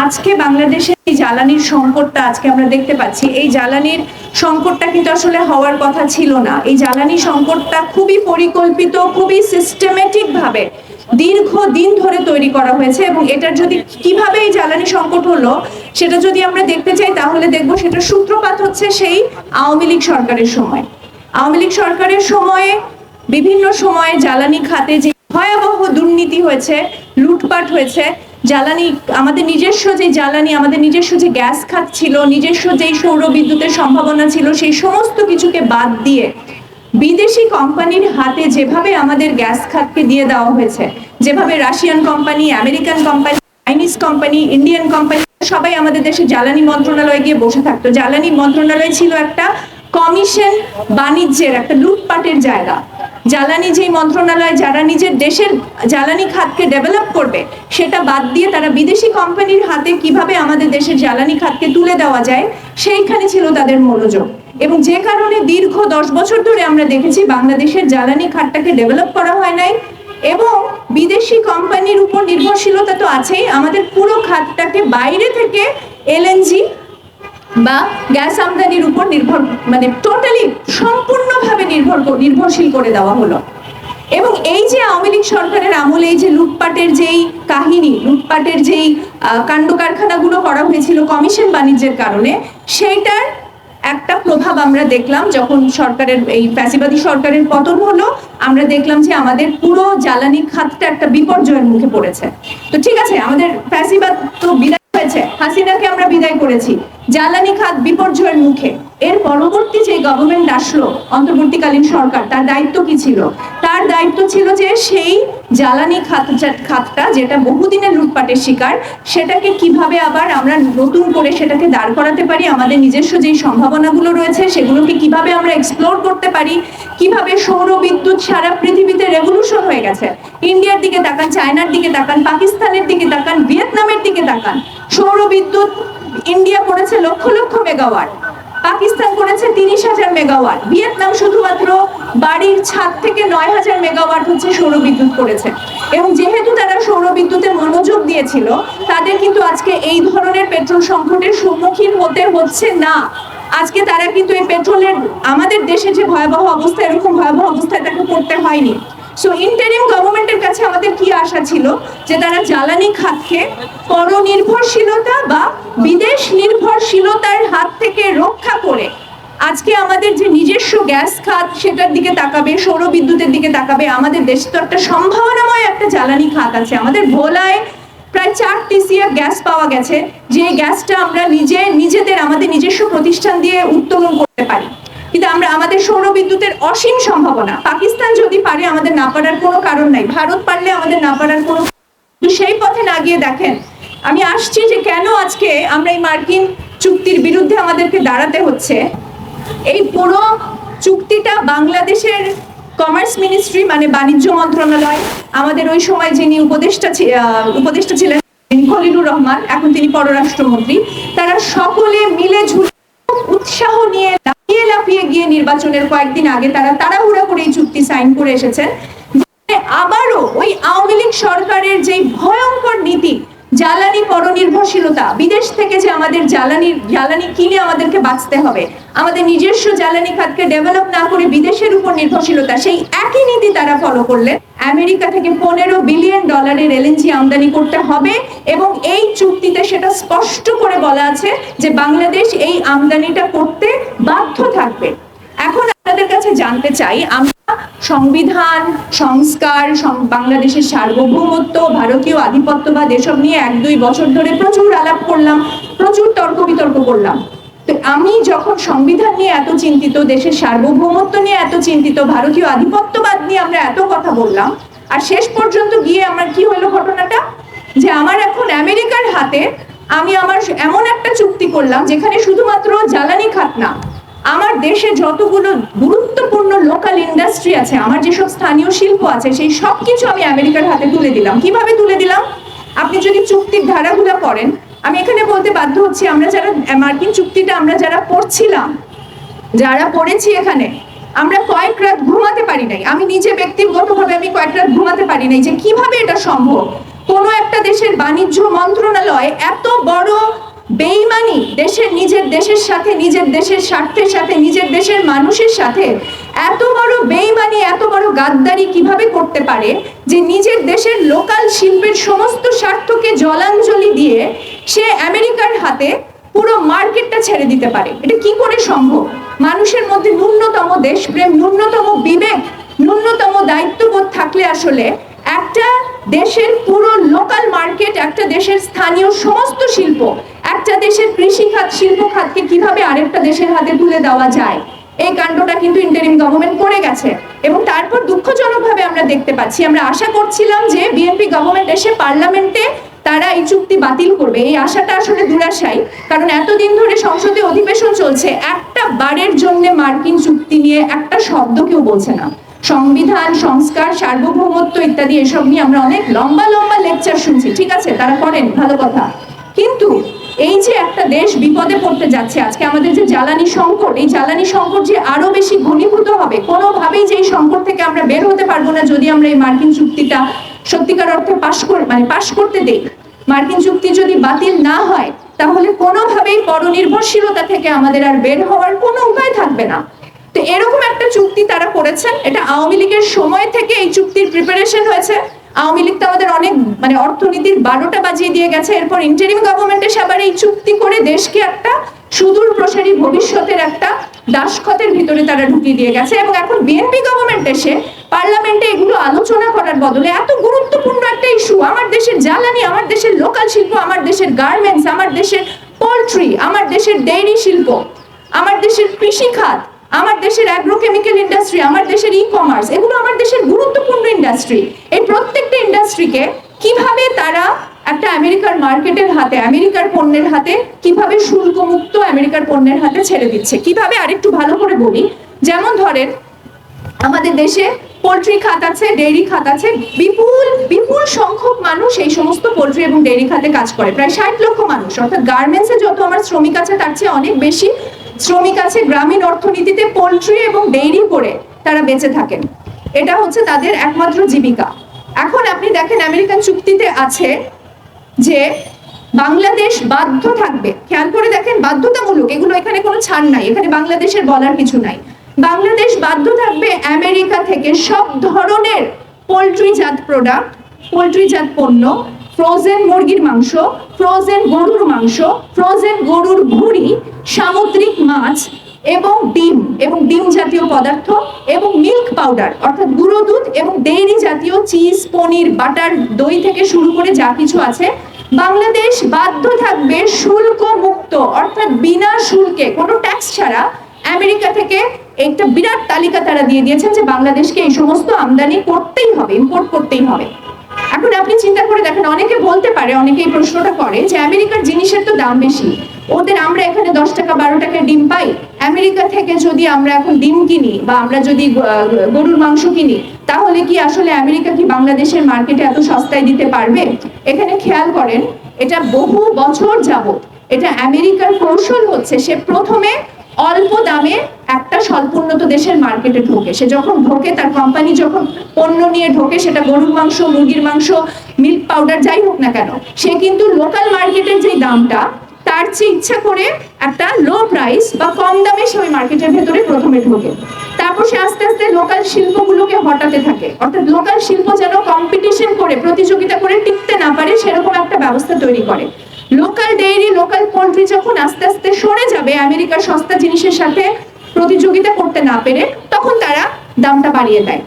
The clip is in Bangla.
আজকে বাংলাদেশে এই জ্বালানির সংকটটা আজকে আমরা দেখতে পাচ্ছি, এই জ্বালানির সংকটটা কিন্তু আসলে হওয়ার কথা ছিল না। এই জ্বালানি সংকটটা খুবই পরিকল্পিত, খুবই সিস্টেমেটিক ভাবে দীর্ঘদিন ধরে তৈরি করা হয়েছে। এবং এটার যদি কিভাবে এই জ্বালানি সংকট হলো সেটা যদি আমরা দেখতে চাই তাহলে দেখবো সেটা সূত্রপাত হচ্ছে সেই আওয়ামী লীগ সরকারের সময়। আওয়ামী লীগ সরকারের সময়ে বিভিন্ন সময়ে জ্বালানি খাতে যে ভয়াবহ দুর্নীতি হয়েছে, লুটপাট হয়েছে, জ্বালানি আমাদের নিজস্ব যে জ্বালানি, আমাদের নিজস্ব যে গ্যাস খাত ছিল, নিজস্ব যেই সৌর বিদ্যুতের সম্ভাবনা ছিল, সেই সমস্ত কিছুকে বাদ দিয়ে বিদেশি কোম্পানির হাতে যেভাবে আমাদের গ্যাস খাতকে দিয়ে দেওয়া হয়েছে, যেভাবে Russian company, American company, Chinese company, Indian company সবাই আমাদের দেশে জ্বালানি মন্ত্রণালয়ে গিয়ে বসে থাকতো। জ্বালানি মন্ত্রণালয় ছিল একটা কমিশন বাণিজ্যের, একটা লুটপাটের জায়গা। জ্বালানি যেই মন্ত্রণালয় যারা নিজের দেশের জ্বালানি খাতকে ডেভেলপ করবে সেটা বাদ দিয়ে তারা বিদেশি কোম্পানির হাতে কিভাবে আমাদের দেশের জ্বালানি খাতকে তুলে দেওয়া যায় সেইখানে ছিল তাদের মনোযোগ। এবং যে কারণে দীর্ঘ 10 বছর ধরে আমরা দেখেছি বাংলাদেশের জ্বালানি খাতটাকে ডেভেলপ করা হয় নাই এবং বিদেশি কোম্পানির উপর নির্ভরশীলতা তো আছেই। আমাদের পুরো খাতটাকে বাইরে থেকে এলএনজি বা গ্যাস আমদানির উপর মানে টোটালি সম্পূর্ণভাবে নির্ভরশীল করে দেওয়া হলো। এবং এই যে আওয়ামী লীগ সরকারের আমলে এই যে লুটপাটের যেই কাহিনী, লুটপাটের যেই কাণ্ড কারখানাগুলো করা হয়েছিল কমিশন বাণিজ্যের কারণে, সেইটার একটা প্রভাব আমরা দেখলাম যখন সরকারের এই ফ্যাসিবাদী সরকারের পতন হলো। আমরা দেখলাম যে আমাদের পুরো জ্বালানি খাতটা একটা বিপর্যয়ের মুখে পড়েছে। তো ঠিক আছে, আমাদের ফ্যাসিবাদ তো বিদায় হয়েছে, হাসিনাকে আমরা বিদায় করেছি, জ্বালানি খাত বিপর্যয়ের মুখে। এর পরবর্তী যে গভর্নমেন্ট আসলো, অন্তর্বর্তীকালীন সরকার, তার দায়িত্ব কি ছিল? তার দায়িত্ব ছিল যে সেই জ্বালানি খাতটা যেটা বহুদিনের লুটপাটের শিকার, সেটাকে কিভাবে আবার আমরা নতুন করে সেটাকে দাঁড় করাতে পারি, আমাদের নিজস্ব যেই সম্ভাবনাগুলো রয়েছে সেগুলোকে কিভাবে আমরা এক্সপ্লোর করতে পারি, কিভাবে সৌর বিদ্যুৎ সারা পৃথিবীতে রেভলিউশন হয়ে গেছে। ইন্ডিয়ার দিকে তাকান, চায়নার দিকে তাকান, পাকিস্তানের দিকে তাকান, ভিয়েতনামের দিকে তাকান। সৌর বিদ্যুৎ ইন্ডিয়া করেছে লক্ষ লক্ষ মেগাওয়াট, পাকিস্তান করেছে 30,000 মেগাওয়াট, ভিয়েতনাম শুধুমাত্র বাড়ির ছাদ থেকে 9,000 মেগাওয়াট হচ্ছে সৌর বিদ্যুৎ করেছে। এবং যেহেতু তারা সৌর বিদ্যুতে মনোযোগ দিয়েছিল, তাদের কিন্তু আজকে এই ধরনের পেট্রোল সংকটের সম্মুখীন হতে হচ্ছে না। আজকে তারা কিন্তু এই পেট্রোলের আমাদের দেশে যে ভয়াবহ অবস্থা, এরকম ভয়াবহ অবস্থায় তাকে পড়তে হয়নি। সো ইন্টারিম গভর্নমেন্টের কাছে আমাদের কি আশা ছিল যে তারা জ্বালানি খাতকে পরনির্ভরশীলতা বা বিদেশ নির্ভরশীলতার হাত থেকে রক্ষা করে আজকে আমাদের যে নিজস্ব গ্যাস খাত সেটার দিকে তাকাবে, সৌর বিদ্যুতের দিকে তাকাবে। আমাদের দেশে তো একটা সম্ভাবনাময় একটা জ্বালানি খাত আছে। আমাদের ভোলায় প্রায় 4 TCF গ্যাস পাওয়া গেছে, যে গ্যাসটা আমরা নিজেদের আমাদের নিজস্ব প্রতিষ্ঠান দিয়ে উত্তোলন করতে পারি। কিন্তু আমরা আমাদের সৌর বিদ্যুতের অসীম সম্ভাবনা, পাকিস্তান যদি পারে আমাদের না পারার কোনো কারণ নাই, ভারত পারলে আমাদের না পারার কোনো, সেই পথে না গিয়ে দেখেন আমি আসছি যে কেন আজকে আমরা এই মার্কিন চুক্তির বিরুদ্ধে আমাদেরকে দাঁড়াতে হচ্ছে। এই পুরো চুক্তিটা বাংলাদেশের কমার্স মিনিস্ট্রি মানে বাণিজ্য মন্ত্রণালয়, আমাদের ওই সময় যিনি উপদেষ্টা ছিলেন খলিলুর রহমান, এখন তিনি পররাষ্ট্রমন্ত্রী, তারা সকলে মিলে ঝুলে উৎসাহ নিয়ে লাফিয়ে গিয়ে নির্বাচনের কয়েকদিন আগে তারা তাড়াহুড়া করে এই চুক্তি সাইন করে এসেছেন। আবারও ওই আওয়ামী লীগ সরকারের যে ভয়ঙ্কর নীতি, জ্বালানি পরনির্ভরশীলতা, বিদেশ থেকে যে আমাদের জ্বালানি কিনে আমাদেরকে বাঁচতে হবে, আমাদের নিজস্ব জ্বালানি খাতকে ডেভেলপ না করে বিদেশের উপর নির্ভরশীলতা, সেই একই নীতি তারা ফলো করলেন। আমেরিকা থেকে $15 বিলিয়ন এলএনজি আমদানি করতে হবে এবং এই চুক্তিতে সেটা স্পষ্ট করে বলা আছে যে বাংলাদেশ এই আমদানিটা করতে বাধ্য থাকবে। এখন আপনাদের কাছে জানতে চাই, আমরা সংবিধান সংস্কার, বাংলাদেশের সার্বভৌমত্ব, ভারতীয় আধিপত্যবাদ এসব নিয়ে 1-2 বছর ধরে প্রচুর আলাপ করলাম, প্রচুর তর্ক বিতর্ক করলাম। তো আমি যখন সংবিধান নিয়ে এত চিন্তিত, দেশের সার্বভৌমত্ব নিয়ে এত চিন্তিত, ভারতীয় আধিপত্যবাদ নিয়ে আমরা এত কথা বললাম, আর শেষ পর্যন্ত গিয়ে আমার কি হলো ঘটনাটা, যে আমার এখন আমেরিকার হাতে আমি আমার এমন একটা চুক্তি করলাম যেখানে শুধুমাত্র জ্বালানি খাত না, আমার দেশে যতগুলো গুরুত্বপূর্ণ লোকাল ইন্ডাস্ট্রি আছে, আমার যেসব স্থানীয় শিল্প আছে, সেই সব কিছু আমি আমেরিকার হাতে তুলে দিলাম। কিভাবে তুলে দিলাম? আপনি যদি চুক্তির ধারাগুলো পড়েন, আমি এখানে বলতে বাধ্য হচ্ছি, আমরা যারা মার্কিন চুক্তিটা আমরা যারা পড়ছিলাম, যারা পড়েছি এখানে, আমরা কয়েক রাত ঘুমাতে পারি নাই। আমি নিজে ব্যক্তিগতভাবে আমি কয়েক রাত ঘুমাতে পারি নাই যে কিভাবে এটা সম্ভব। কোনো একটা দেশের বাণিজ্য মন্ত্রণালয় এত বড় বেইমানি নিজের দেশের সাথে, নিজের দেশের স্বার্থের সাথে, নিজের দেশের মানুষের সাথে এত বড় বেইমানি, এত বড় গাদ্দারি কিভাবে করতে পারে যে নিজের দেশের লোকাল শিল্পের সমস্ত স্বার্থকে জলাঞ্জলি দিয়ে সে আমেরিকার হাতে পুরো মার্কেটটা ছেড়ে দিতে পারে? এটা কি করে সম্ভব? মানুষের মধ্যে ন্যূনতম দেশপ্রেম, ন্যূনতম বিবেক, ন্যূনতম দায়িত্ববোধ থাকলে আসলে একটা দেশের পুরো লোকাল মার্কেট, একটা দেশের স্থানীয় সমস্ত শিল্প, একটা দেশের কৃষি খাত, শিল্প খাতকে কিভাবে আরেকটা দেশের হাতে তুলে দেওয়া যায়, এই কাণ্ডটা কিন্তু ইন্টারিম গভর্নমেন্ট করে গেছে। এবং তারপর দুঃখজনকভাবে আমরা দেখতে পাচ্ছি, আমরা আশা করছিলাম যে বিএনপি গভর্নমেন্ট এসে পার্লামেন্টে তারা এই চুক্তি বাতিল করবে, এই আশাটা আসলে দুরাশাই। কারণ এতদিন ধরে সংসদে অধিবেশন চলছে, একটা বারের জন্য মার্কিন চুক্তি নিয়ে একটা শব্দ কেউ বলছে না। সংবিধান, সংস্কার, সার্বভৌমত্ব ইত্যাদি এসব নিয়ে আমরা অনেক লম্বা লম্বা লেকচার শুনছি, ঠিক আছে, তারা করেন, ভালো কথা। কিন্তু এই যে একটা দেশ বিপদে পড়তে যাচ্ছে, আজকে আমাদের যে জ্বালানি সংকট, এই জ্বালানি সংকট যে আরো বেশি ঘনীভূত হবে, কোনোভাবেই যে এই সংকট থেকে আমরা বের হতে পারবো না যদি আমরা এই মার্কিন চুক্তিটা সত্যিকার অর্থে পাশ করতে দেই। মার্কিন চুক্তি যদি বাতিল না হয় তাহলে কোনোভাবেই পরনির্ভরশীলতা থেকে আমাদের আর বের হওয়ার কোনো উপায় থাকবে না। তো এরকম একটা চুক্তি তারা করেছেন, এটা আওয়ামী লীগের সময় থেকে এই চুক্তির প্রিপারেশন হয়েছে। আওয়ামী লীগ তো আমাদের অনেক অর্থনীতির 12টা বাজিয়ে দিয়ে গেছে। এরপর ইন্টারিম গভর্নমেন্ট এসে আবার এই চুক্তি করে দেশকে একটা সুদূর প্রসারী ভবিষ্যতের একটা দাসখতের ভিতরে তারা ঢুকিয়ে দিয়ে গেছে। এবং এখন বিএনপি গভর্নমেন্ট এসে পার্লামেন্টে এগুলো আলোচনা করার বদলে এত গুরুত্বপূর্ণ একটা ইস্যু, আমার দেশের জ্বালানি, আমার দেশের লোকাল শিল্প, আমার দেশের গার্মেন্টস, আমার দেশের পোল্ট্রি, আমার দেশের ডেইরি শিল্প, আমার দেশের কৃষি খাত, আমার দেশের অ্যাগ্রোকেমিক্যাল ইন্ডাস্ট্রি, আমার দেশের ই-কমার্স, এগুলো আমার দেশের গুরুত্বপূর্ণ ইন্ডাস্ট্রি। এই প্রত্যেকটা ইন্ডাস্ট্রিকে কিভাবে তারা একটা আমেরিকার মার্কেটের হাতে, আমেরিকার পণ্যের হাতে, কিভাবে শুল্কমুক্ত আমেরিকার পণ্যের হাতে ছেড়ে দিচ্ছে, কিভাবে আরেকটু ভালো করে বলি। যেমন ধরেন আমাদের দেশে পোল্ট্রি খাত আছে, ডেইরি খাত আছে, বিপুল বিপুল সংখ্যক মানুষ এই সমস্ত পোল্ট্রি এবং ডেইরি খাতে কাজ করে, প্রায় 60 লক্ষ মানুষ। অর্থাৎ গার্মেন্টসে যত আমার শ্রমিক আছে তার চেয়ে অনেক বেশি শ্রমিক আছে গ্রামীণ অর্থনীতিতে পোল্ট্রি এবং ডেইরি করে তারা বেঁচে থাকেন। এটা হচ্ছে তাদের একমাত্র জীবিকা। এখন আপনি দেখেন আমেরিকান চুক্তিতে আছে যে বাংলাদেশ বাধ্য থাকবে, খেয়াল করে দেখেন, বাধ্যতামূলক, এগুলো এখানে কোনো ছাড় নাই, এখানে বাংলাদেশের বলার কিছু নাই। বাংলাদেশ বাধ্য থাকবে আমেরিকা থেকে সব ধরনের পোল্ট্রিজাত প্রোডাক্ট, পোল্ট্রিজাত পণ্য, ফ্রোজেন মুরগির মাংস, ফ্রোজেন গরুর মাংস, ফ্রোজেন গরুর ভুঁড়ি, সামুদ্রিক মাছ এবং ডিম জাতীয় পদার্থ এবং মিল্ক পাউডার অর্থাৎ গুঁড়ো দুধ এবং ডেইরি জাতীয় চিজ, পনির, বাটার, দই থেকে শুরু করে যা কিছু আছে, বাংলাদেশ বাধ্য থাকবে শুল্ক মুক্ত, অর্থাৎ বিনা শুল্কে, কোনো ট্যাক্স ছাড়া আমেরিকা থেকে একটা বিরাট তালিকা তারা দিয়ে দিয়েছেন যে বাংলাদেশকে এই সমস্ত আমদানি করতেই হবে, ইম্পোর্ট করতেই হবে। এখন আপনি চিন্তা করে দেখেন, অনেকে বলতে পারে, অনেকে এই প্রশ্নটা করে যে আমেরিকার জিনিসের তো দাম বেশি, ওদের আমরা এখানে 10 টাকা 12 টাকায় ডিম পাই, আমেরিকা থেকে যদি আমরা এখন ডিম কিনি বা আমরা যদি গরুর মাংস কিনি তাহলে কি আসলে আমেরিকা কি বাংলাদেশের মার্কেটে এত সস্তায় দিতে পারবে? এখানে খেয়াল করেন, এটা বহু বছর যাবত এটা আমেরিকার কৌশল হচ্ছে, সে প্রথমে অল্প দামে একটা স্বল্পোন্নত দেশের মার্কেটে ঢোকে। সে যখন ঢোকে, তার কোম্পানি যখন পণ্য নিয়ে ঢোকে, সেটা গরুর মাংস, মুরগির মাংস, মিল্ক পাউডার যাই হোক না কেন, সে কিন্তু লোকাল মার্কেটের যে দামটা তার চেয়ে ইচ্ছা করে একটা লো প্রাইস বা কম দামে সে ওই মার্কেটের ভেতরে প্রথমে ঢোকে। তারপর সে আস্তে আস্তে লোকাল শিল্পগুলোকে হটাতে থাকে, অর্থাৎ লোকাল শিল্প যেন কম্পিটিশন করে, প্রতিযোগিতা করে টিকতে না পারে সেরকম একটা ব্যবস্থা তৈরি করে। লোকাল ডেইরি, লোকাল পোল্ট্রি যখন আস্তে আস্তে সরে যাবে আমেরিকার সস্তা জিনিসের সাথে প্রতিযোগিতা করতে না পেরে, তখন তারা দামটা বাড়িয়ে দেয়।